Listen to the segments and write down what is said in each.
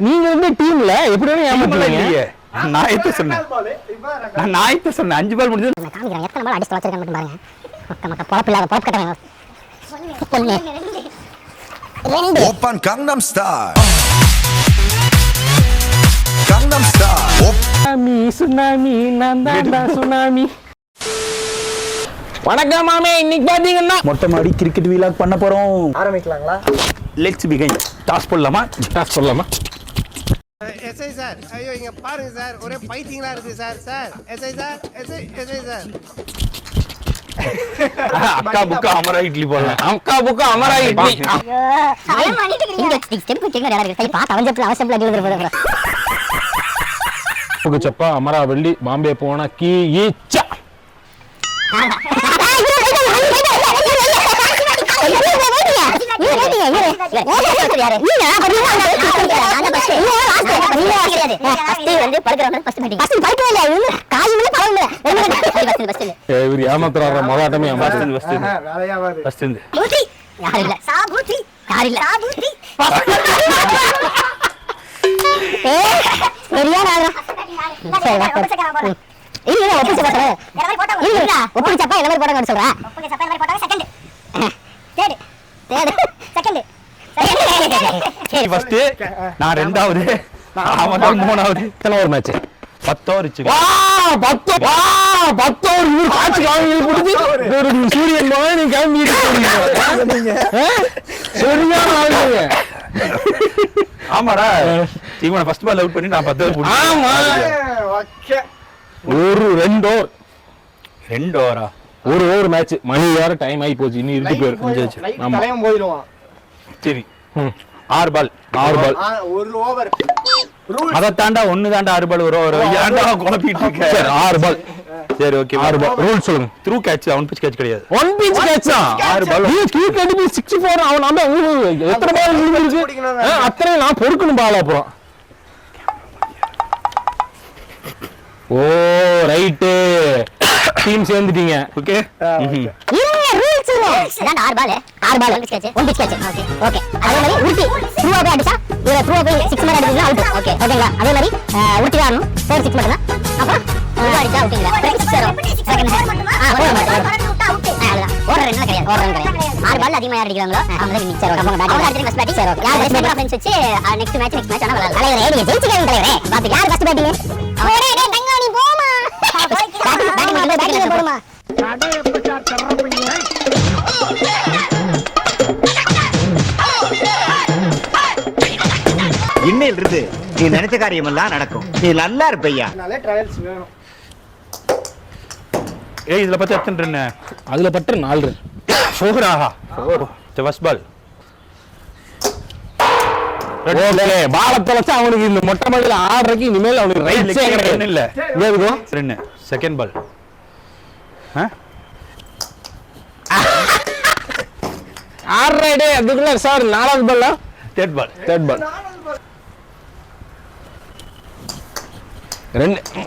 நீங்க வந்து டீம்ல எப்படி ஏமாத்துறீங்க? நான் எத்த சொன்னேன் 5 பால் முடிஞ்சது. காமிக்கிறேன் எத்தனை பால் அடிச்சு வச்சிருக்காங்க மட்டும் பாருங்க. மொக்க பொழப்பு இல்லாத பொழப்பு கட்டவங்க. Oppan Gangnam Style. Gangnam Style. Tsunami நான் தான் சுனாமி. வணக்கம் மாமே, இன்னைக்கு பாத்தீங்கன்னா மொட்டை மாடி கிரிக்கெட் வீலாக் பண்ண போறோம். ஆரம்பிக்கலாங்களா? Let's begin. டாஸ் போடலாமா? எஸ்ஐ சார், ஐயோ இங்க பாருங்க சார், ஒரே பைத்தியங்களா இருக்கு sir. Sir SI sir, SI sir. அக்கா புக்கா அமரா இட்லி போடலாம். அக்கா புக்கா அமரா இட்லி. அவன் பண்ணிட்டு இருக்கீங்க. ஸ்டெப் கேங்க யாரா இருக்கு? பாத்து அவன் அவசியம் எழுதுற போற. புகச்சப்பா அமரா வெள்ளி பாம்பே போனா கீ ஈச்சா. ஏமாத்துறாரு மொதாட்டமே நான் ரெண்டாவது, அவன் மூணாவது. ஒரு மேட்ச் 10 ஓவர் சூரியன் நீ கிளம்பி ஆமாடா. இவனை ஃபர்ஸ்ட் பால் அவுட் பண்ணி நான் 10 ஓவர். ஆமா, ஒரு 2 ஓவரா? ஒரு ஓவர் மேட்ச். மணி வேற டைம் ஆகி போச்சு. இன்னும் இருக்கு பேர். ஆமா போயிடுவான். சரி, 6 பால் ஒரு ஓவர். அதை தாண்டா 1 தாண்டா 6 பால் வரும். ஏன்டா குழப்பிட்டு இருக்க? சரி 6 பால். சரி ஓகே, 6 பால். ரூல் சொல்லுங்க. Through catch, one pitch catch கிடையாது. ஒன் பிட்ச் கேட்ச் 6 பால். நீ த்ரூ கேட்ச் 64 அவன் நம்ம எத்தனை பால் இருக்கு? அத்தனை நான் பொறுக்கணும் பால். அப்புறம் ஓ ரைட், டீம் சேர்ந்துட்டீங்க. ஓகே ரூல்ஸ் இல்ல. இதான் 6 பால் ஒன் பிச் கேட்ச். ஓகே அதே மாதிரி உருட்டி த்ரூ அவுட் அடிச்சா இவர த்ரூ அவுட் 6 மாதிரி அடிச்சா அவுட். ஓகே ஓகேங்களா? அதே மாதிரி உருட்டி வரணும். 4 6 மட்டும் தான். அப்புறம் உள்ள அடிச்சா அவுட்ங்களா? 6 செகண்ட் ஒரு அவுட். அவ்வளவுதான். ஒரு ரன் கிடையாது. 6 பால் அதிகமா யார் அடிக்கறாங்களோ அவங்க தான் வின்னர். சரி ஓகே, அவங்க அடிச்ச ஃபர்ஸ்ட் பேட்டிங். சரி ஓகே, யார் ஃபர்ஸ்ட் பேட்டிங் வச்சு நெக்ஸ்ட் மேட்ச் ஆனா விளையாடலாம். தலைவரே நீங்க ஜெயிச்சிட்டீங்க தலைவரே. பாத்து யார் ஃபர்ஸ்ட் பேட்டிங்? ஒரே டேய் தங்கமணி போமா. பேட்டிங் போடுமா. இன்னையில இருந்து நீ நினைச்ச காரியம் எல்லாம் நடக்கும். நீ நல்லா இருப்பையா. ட்ரையல்ஸ் வேணும். ஏய், இதுல பத்தி எத்தனை ரன்? அதுல பட்டு 4 ரன். 4 ஆஹா. First ball. ஓகே, பாலத்தை வச்சு அவனுக்கு இந்த மொட்டை மாடியில ஆடுறதுக்கு இனிமேல் அவனுக்கு ரைட்ஸே கிடையாது. இல்ல ஏதுகோ ரன். Second ball. ஆல்ரைட். அதுக்குள்ள சார் 4வது பால்ல தேர்ட் பால்.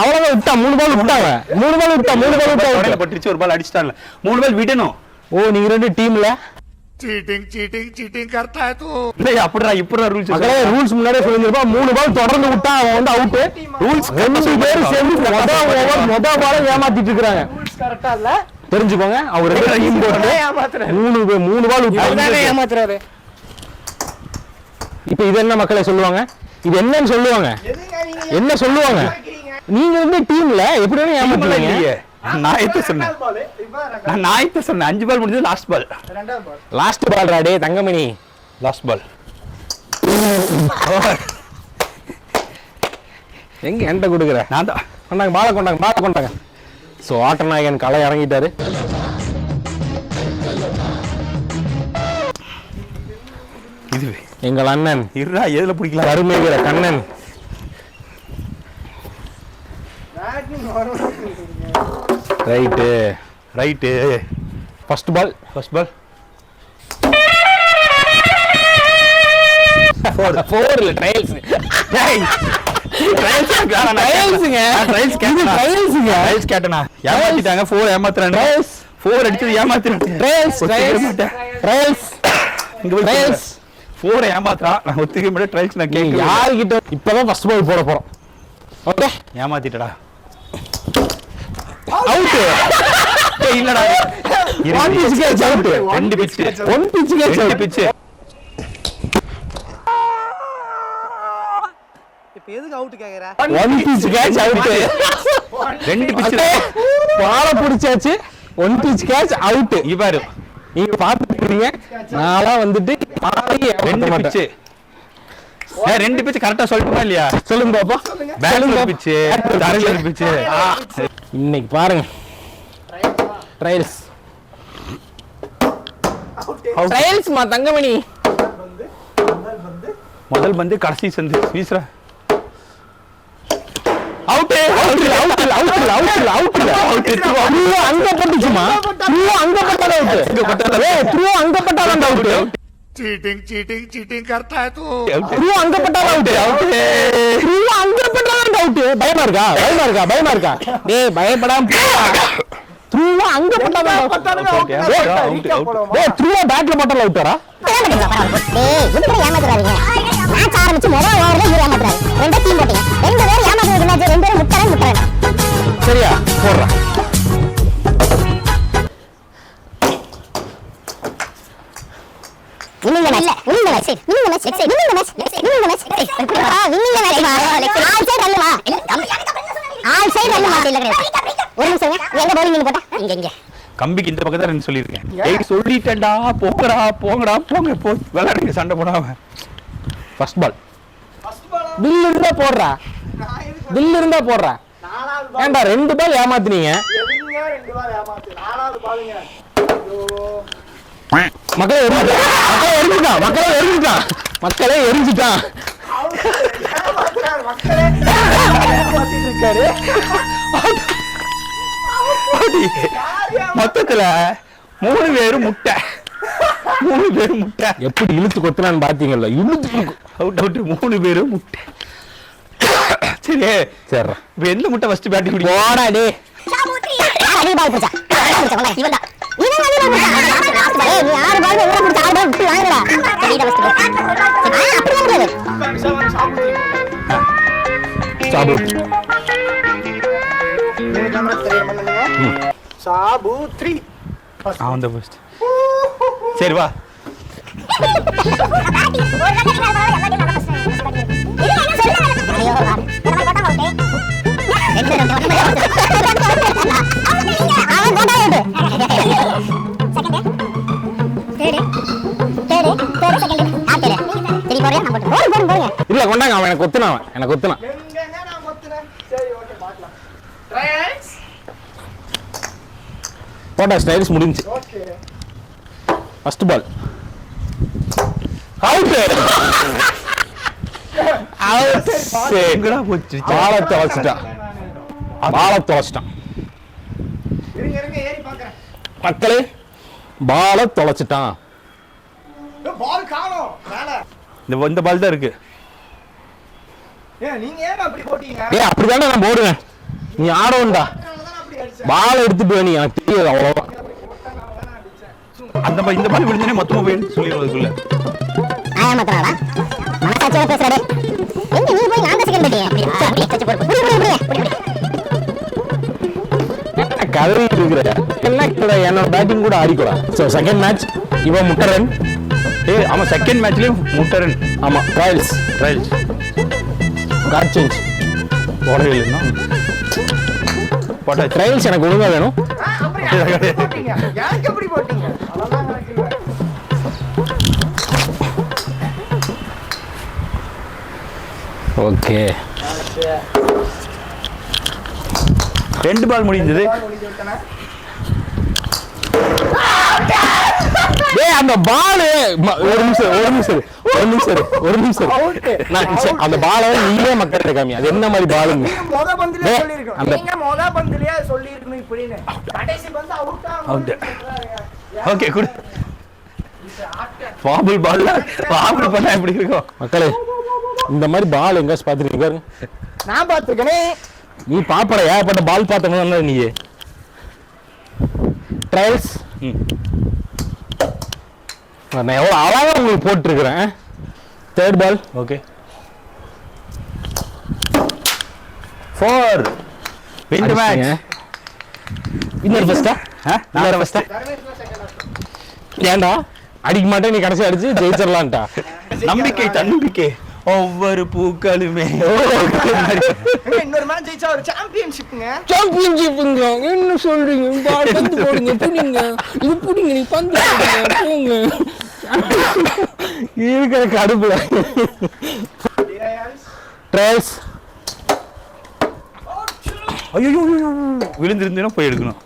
அவ்வளவுதான் விட்டா. 3 பால் விட்டாங்க. 3 பால் விட்டா பட்டுச்சு. ஒரு பால் அடிச்சிட்டான்ல. 3 பால் விடணும். ஓ, நீங்க 2 டீம்ல चीटिंग करता है तू. இல்ல அப்படிடா இப்படிடா ரூல்ஸ். அதே ரூல்ஸ் முன்னாடியே சொல்லிருப்பா. 3 பால் தொடர்ந்து விட்டா அவன் வந்து அவுட். ரூல்ஸ் 2 பேர் சேர்ந்து மொத பால ஏமாத்திட்டு இருக்காங்க. ரூல்ஸ் கரெக்ட்டா இல்ல தெரிஞ்சுக்கோங்க. அவர் 2 டீம் போட்டு ஏமாத்துறாரு. 3 பால் விட்டாங்க. ஏமாத்துறாரு. இப்போ இது என்ன மக்களே சொல்லுவாங்க? இது என்னன்னு சொல்லுவாங்க? என்ன சொல்லுவாங்க? நீங்க வந்து டீம்ல எப்படி ஏமாத்துறீங்க? நான் எத்த சொன்னேன் 5 பால் முடிஞ்சது. Last ball. லாஸ்ட் பால் ராடே தங்கமணி. Last ball. எங்க என்கிட்ட கொடுக்குற? நான் தான் கொண்டாங்க பாலை கொண்டாங்க. ஸோ ஆட்டநாயகன் களை இறங்கிட்டாரு. இதுவே எங்கள் அண்ணன் இருடா, எதுல பிடிக்கலாம்? கருமேகிற கண்ணன். ரைட்டு. First ball. 4 இல்ல ட்ரையல்ஸ். ட்ரையல்ஸ் கேட்டனா ஏமாத்திட்டாங்க. 4 ஏமாத்துறாங்க. 4 அடிச்சது ஏமாத்துறாங்க. ட்ரையல்ஸ். இங்க ட்ரையல்ஸ். 4 ஏமாத்துறான். நான் ஒத்துக்க முடியாது. ட்ரைல்ஸ் நான் கேட்க யாருக்கிட்ட இப்பதான் ஃபர்ஸ்ட் பால் போட போறோம். ஓகே ஏமாத்திட்டடா. அவுட். இல்லடா. One pitch catch out. 2 pitch. One pitch catch 2 out. Pitch. இப்போ எதுக்கு அவுட் கேக்குற? One pitch catch out. 2 pitch. பால புடிச்சாச்சு. One pitch catch out. இங்க பாரு. நீங்க பாத்துக்கிறீங்க. நாளா வந்துட்டு பாலையே 2 பிட்ச். 2 பிட்ச் கரெக்ட்டா சொல்லிட்டோமா இல்லையா? சொல்லுங்க பாப்பா. பேட்ல பிட்ச், தரையில பிட்ச். இன்னைக்கு பாருங்க. ட்ரையல்ஸ். ட்ரையல்ஸ் மா தங்கமணி. முதல் பந்து கடைசி சந்து வீசுற. Out out out out out through அங்க பட்டுச்சுமா. த்ரூ அங்க பட்டது அவுட். ஏய் த்ரூ அங்க பட்டது அவுட். चीटिंग चीटिंग चीटिंग करता है तू த்ரூ அங்க பட்டது அவுட். த்ரூ அங்க பட்டது அவுட். பயமா இருக்கா? பயமா இருக்கா? பயமா இருக்கா? டேய் பயப்படாம போடா. த்ரூ அங்க பட்டது அவுட். டேய் த்ரூ பேட்ல பட்டது அவுட்டரா? டேய் இதுக்கு ஏமாத்துறாதீங்க. மேட்ச் ஆரம்பிச்சு முதல் ஓவர்ல இவரு ஏமாத்துறாரு. ரெண்டு டீம் போட்டீங்க. ரெண்டு பேரும் ஏமாத்துறது மேட்ச் ரெண்டு பேரும் முட்டறேன். சரியா? போடுறா. Innings match innings match innings match innings match innings match innings match all side ரன்னுமா. ஆல் சைடு ரன்னுமா இல்ல கிடையாது. ஒரு நிமிஷம் எங்க பவுலிங் போட்டா இங்க கம்பிக்கு இந்த பக்கத்துல ரெண்டு சொல்லியிருக்கேன். ஏய் சொல்லிட்டேன்டா. போங்கடா போங்கடா போங்க போ விளையாடுங்க சண்டை போடாம. First ball. பில் இருந்தா போடுறா. பில் இருந்தா போடுறா. ஏன்டா 2 பால் ஏமாத்துனீங்க. மக்களே எரிஞ்சுட்டான். மக்களே எரிஞ்சுட்டான். மொத்தத்துல 3 பேரும் முட்டை. 3 பேரும் முட்டை. எப்படி இழுத்து கொத்துனான்னு பாத்தீங்கல்ல. இழுத்து அவுட் 3 பேரும் முட்டை. சரி சரிடா. இப்ப எந்த முட்டை ஃபர்ஸ்ட் பேட்டிங் பிடிக்கும்? போடா டே. யார் பால் போச்சா? இவன்டா. இவன் வந்து லாஸ்ட் பால். ஏய் நீ 6 பால் எங்க போச்சா? 6 பால் விட்டு வாங்கடா. சரிடா ஃபர்ஸ்ட் பால். அப்படி வந்து சாபு. சாபு 3 ஆன் தி ஃபர்ஸ்ட். சரி வா. இல்ல கொண்டாங்க. அவன் எனக்கு கொத்துனான். போட்டா ஸ்டைல்ஸ் முடிஞ்சு. First ball out. எங்கடா போச்சு? பாலை தொலைச்சிட்டான். இருங்க ஏறி பார்க்கறேன். மக்களே பாலை தொலைச்சிட்டான். பால் காணோம் மேல. இந்த பால் தான் இருக்கு. ஏன் நீங்க ஏன் அப்படி போட்டீங்க? ஏய் அப்படிதானே நான் போடுவேன். நீ ஆடணும்டா. பால் எடுத்துட்டு நீ எனக்கு தெரியாது அவ்வளவுதான். இந்த பால் விழுந்தனே மொத்தமா போய் சொல்லிடுறதுக்குள்ள. ஏமாத்துறாடா. மனசாட்சியோட பேசுறடே. எங்க நீ போய் நான் தான் செகண்ட் பேட்டிங். கதறிட்டு இருக்கிற என்ன என்னோட பேட்டிங் கூட ஆடிக்கூடா. ஸோ செகண்ட் மேட்ச் இவன் முட்டை ரன். ஏய் அவன் செகண்ட் மேட்ச்லயும் முட்டை ரன். ஆமா ட்ரையல்ஸ் கார்ட் சேஞ்ச் போடவே இல்லைன்னா போட்டா ட்ரையல்ஸ் எனக்கு ஒழுங்கா வேணும். எனக்கு எப்படி போட்டீங்க? அதெல்லாம் எனக்கு இல்ல. ஓகே 2 பால் முடிஞ்சது. டேய் அந்த பால் ஒரு நிமிஷம் அந்த பால் நீயே மக்கள்கிட்ட காமி. அது என்ன மாதிரி பாலுங்க? மொத பந்திலே டேய், சொல்லிருக்கோம். அந்த- நீங்க மொத பந்திலே சொல்லிருக்கணும் இப்படின்னு. கடைசி பந்து அவுட் அவுட். Okay good. பாபுல் பால்ல பாபுல் பண்ணா எப்படி இருக்கும்? மக்களே இந்த மாதிரி பால் எங்க பாத்துருக்கீங்க பாருங்க. நான் பாத்துக்கனே. நீ பாப்பட ஏகப்பட்ட பால் பார்த்தவங்க நீ. ட்ரையல்ஸ் நான் எவ்வளவு அழகா உங்களுக்கு போட்டுருக்கிறேன். Third ball. Okay 4 win the match. Winner ஃபர்ஸ்டா? நான் ஃபர்ஸ்ட். ஏன்டா அடிக்க மாட்டேன், நீ கடைசி அடிச்சு ஜெயிச்சிடலான்டா. நம்பிக்கை தன்னம்பிக்கை ஒவ்வொரு பூக்களுமே. இன்னொரு மேட்ச் ஜெயிச்சா ஒரு சாம்பியன்ஷிப்ங்க. சாம்பியன்ஷிப்புங்க என்ன சொல்றீங்க? பால் பந்து போடுங்க, புடிங்க, இது புடிங்க, நீ பந்து போடுங்க, போங்க. இருக்கிற கடுப்புல ட்ரையல்ஸ். ஐயோ விழுந்திருந்தேன்னா போய் எடுக்கணும்.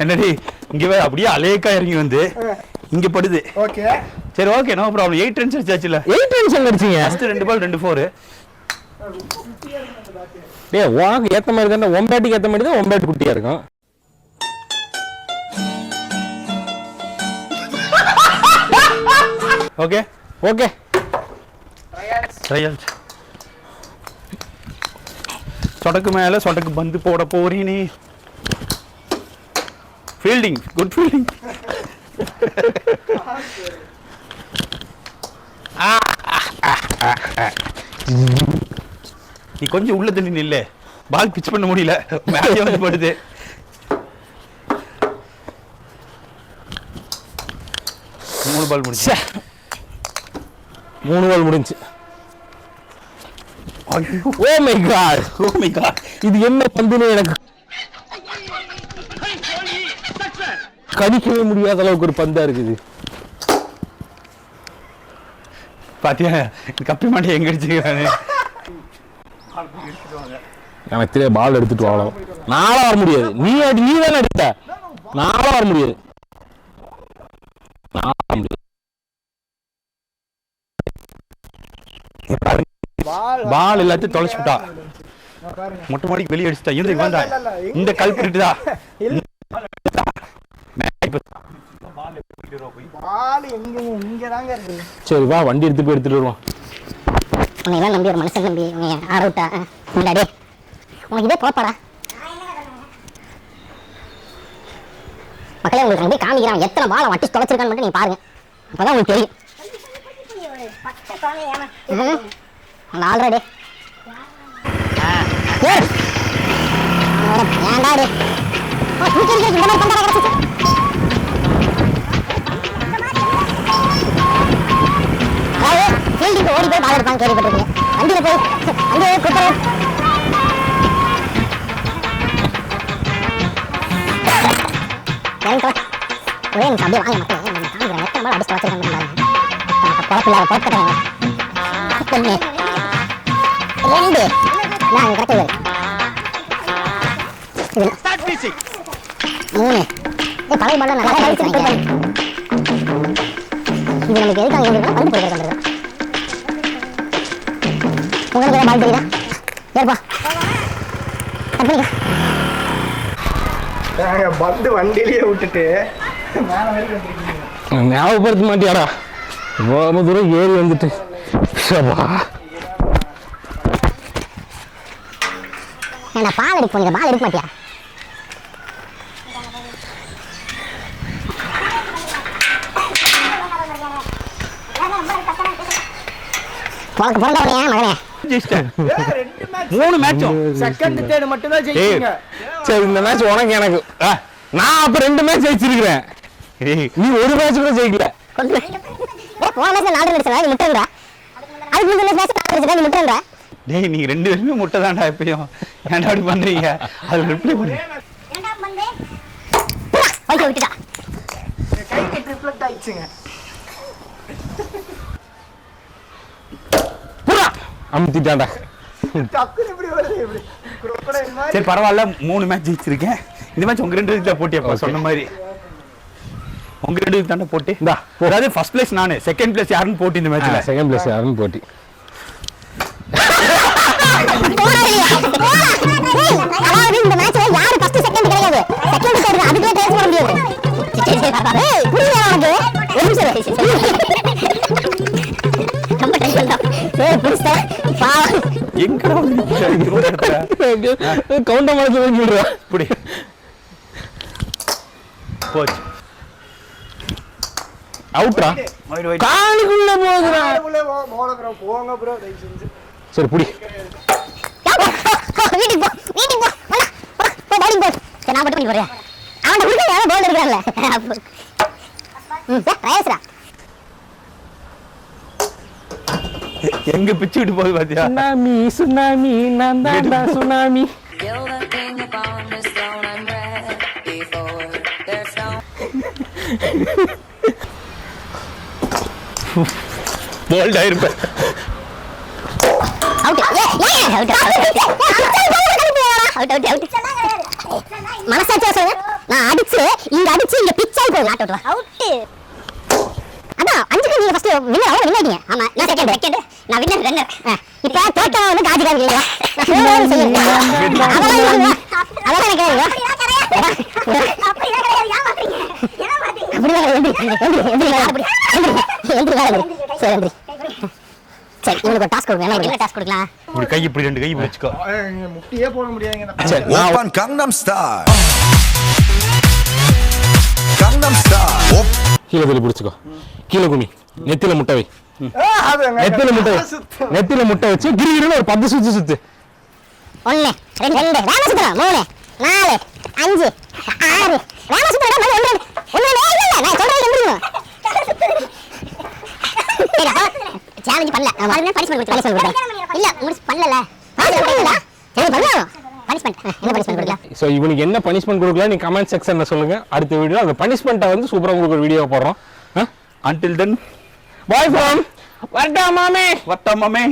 என்னடி இங்க அப்படியே அலேக்கா இறங்கி வந்து இங்க படுது. ஓகே சரி ஓகே நோ ப்ராப்ளம். 8 ரன்ஸ் அடிச்சாச்சுல. 8 ரன்ஸ் அடிச்சீங்க. First 2 ball 2 4. டேய் உனக்கு ஏத்த மாதிரி தானே, உன் பேட்டுக்கு ஏத்த மாதிரி தான் உன் பேட் குட்டியா இருக்கும். Okay okay trials. சொடக்கு மேல சொடக்கு பந்து போட போறீனே. Fielding good fielding. நீ கொஞ்சம் உள்ள தள்ளி நில்ல, பால் பிச் பண்ண முடியல, மேலே வந்து படுது. மூணு பால் முடிச்சு. 3 பால் முடிஞ்சு. Oh my God, oh my God, இது என்ன பந்துன்னு எனக்கு கணிக்கவே முடியாத அளவுக்கு ஒரு பந்தா இருக்குது. பாத்தியா கப்பி மாட்டே எங்க அடிச்சுக்கிறானு. எனக்கு தெரிய பால் எடுத்துட்டு வாழலாம். நாளா வர முடியாது. நீ தானே எடுத்த. நாளா வர முடியாது. பால் எல்லாத்தையும் தொலைச்சுட்டா. மொட்டை மாடிக்கு வெளியே அடிச்சுட்டா. இந்த கல்பிட்டு தான். சரி வா வண்டி எடுத்து போய் எடுத்துட்டு வருவான். உன்னை நம்பி ஒரு மனுஷன் நம்பி ஆட விட்டா முன்னாடி உனக்கு இதே போப்பாடா. மக்களே உங்களுக்கு நம்பி காமிக்கிறான் எத்தனை பாலை வட்டி தொலைச்சிருக்கான்னு மட்டும் நீங்க பாருங்க, அப்பதான் உங்களுக்கு தெரியும். ஆல்ரெடி ஏன்டாடி இந்த மாதிரி பண்றா கிடைச்சிச்சு. ஃபீல்டுக்கு ஓடி போய் பால் எடுப்பாங்க கேள்விப்பட்டிருக்கீங்க. வண்டியில போய் அங்கே கூட்டம் ஒரே நிமிஷம் அப்படியே வாங்க மக்களே. காமிக்கிறேன் எத்தனை பால் அடிச்சு வச்சிருக்காங்க பாருங்க. குழப்பில்லாத போட்டுக்கிறேங்க. 1 2 நான் கரெக்டாக 3 பழைய பால் நல்லா கழிச்சு. இது நமக்கு எதுக்காக வந்துருக்கா பந்து போடுறது வந்துருக்கா. உங்களுக்கு ஏதாவது பால் தெரியுதா? ஏற்பா கட் பண்ணிக்க. பந்து வண்டியிலேயே விட்டுட்டு ஞாபகப்படுத்த மாட்டியாடா. ரொம்ப தூரம் ஏறி வந்துட்டு ஏன்னா பால் எடுக்க போனீங்க, பால் எடுக்க மாட்டியா? உனக்கு பிறந்தவனே மகனே. 3 மேட்சும் செகண்ட் தேர்ட் மட்டும் தான் ஜெயிச்சீங்க. சரி இந்த மேட்ச் உனக்கு எனக்கு. நான் அப்ப 2 மேட்ச் ஜெயிச்சிருக்கிறேன். நீ ஒரு மேட்ச் கூட ஜெயிக்கல. போன மேட்ச்ல 4 அடிச்சா நீ முட்டறா. அதுக்கு முந்தின மேட்ச் 4 அடிச்சா நீ முட்டறா. டேய் நீங்க 2 பேருமே முட்டை தான்டா எப்பயும். ஏன்டா அப்படி பண்றீங்க? அது ரிப்ளை பண்ணு. ஏன்டா பந்தே? ஓகே விட்டுடா. கைக்கு ரிஃப்ளெக்ட் ஆயிடுச்சுங்க. புரா அமுத்திட்டான்டா. டக்குனு இப்படி வருது இப்படி. crocodile மாதிரி. சரி பரவாயில்ல 3 மேட்ச் ஜெயிச்சிருக்கேன். இந்த மேட்ச் உங்க 2 பேருக்கு போட்டியாப்பா சொன்ன மாதிரி. உங்க 2 பேருக்கு தானே போட்டி. அதாவது ஃபர்ஸ்ட் பிளேஸ் நானு, செகண்ட் பிளேஸ் யாருன்னு போட்டி இந்த மேட்ச்ல. செகண்ட் பிளேஸ் யாருன்னு போட்டி. அதாவது இந்த மேட்ச்ல யாரு ஃபர்ஸ்ட் செகண்ட் கிடையாது. செகண்ட் தேர்ட் அதுக்கே பேச முடியாது. ஏய் புரியல உனக்கு? ஒரு நிமிஷம். ரொம்ப டென்ஷன் தான். ஏய் புடிச்சா பாவம். எங்கடா வந்து கவுண்டர் மாதிரி சொல்லிடுறா. இப்படி போச்சு அவுட்ரா Wide, wide. காலுக்குள்ள போகுதுடா போங்க ப்ரோ தயவு செஞ்சு சரி புடி வீட்டுக்கு போ பவுலிங் போ சரி நான் மட்டும் பண்ணி போறேன் அவன் உள்ள யாரோ பால் எடுக்கறான்ல ரைஸ்ரா எங்க பிச்சு விட்டு போகுது பாத்தியா சுனாமி சுனாமி நான் தான் tsunami You're the king upon this throne I'm ready for. There's no bowled ஆயிருப்பேன் அவுட் அவுட் மனசாட்சியா சொல்லுங்க நான் அடிச்சு இங்க பிச்சாய் போய் நாட் அவுட் அவுட் அதான் 5க்கு நீங்க ஃபர்ஸ்ட் வின்னர் வின்னாடிங்க ஆமா நான் செகண்ட் நான் வின்னர் ரன்னர் இப்போ தோட்டா வந்து காஜி காஜி கேக்குறா நான் ஃபோன் செய்யறேன் அதெல்லாம் கேக்குறீங்க அப்படி சரி உங்களுக்கு டாஸ்க் கொடுங்க என்ன டாஸ்க் கொடுக்கலாம் இப்படி கை இப்படி 2 கை இப்படி வச்சுக்கோ முட்டியே போட முடியாதுங்க சரி நான் 오빤 강남스타일 강남스타일 கீழே தள்ளி பிடிச்சுக்கோ கீழே குனி நெத்தில முட்டை வை நெத்தில முட்டை வச்சு கிரிகிரின்னு ஒரு 10 சுத்து சுத்து 1 2 ராமசுத்ரா 3 4 5 6 ராமசுத்ரா மாதிரி 1 இல்ல நான் சொல்றது முடியும் சேலஞ்ச் பண்ணல நான் பனிஷ்மென்ட் கொடுத்தேன் இல்ல முடிச்சு பண்ணல சரி பண்ணலாம் பனிஷ்மென்ட் என்ன பனிஷ்மென்ட் கொடுக்கலாம் சோ இவனுக்கு என்ன பனிஷ்மென்ட் கொடுக்கலாம் நீ கமெண்ட் செக்ஷன்ல சொல்லுங்க அடுத்த வீடியோ அந்த பனிஷ்மென்ட்டை வந்து சூப்பரா உங்களுக்கு ஒரு வீடியோ போடுறோம் until then பாய் ஃப்ரம் வட்டா மாமே வட்டா மாமே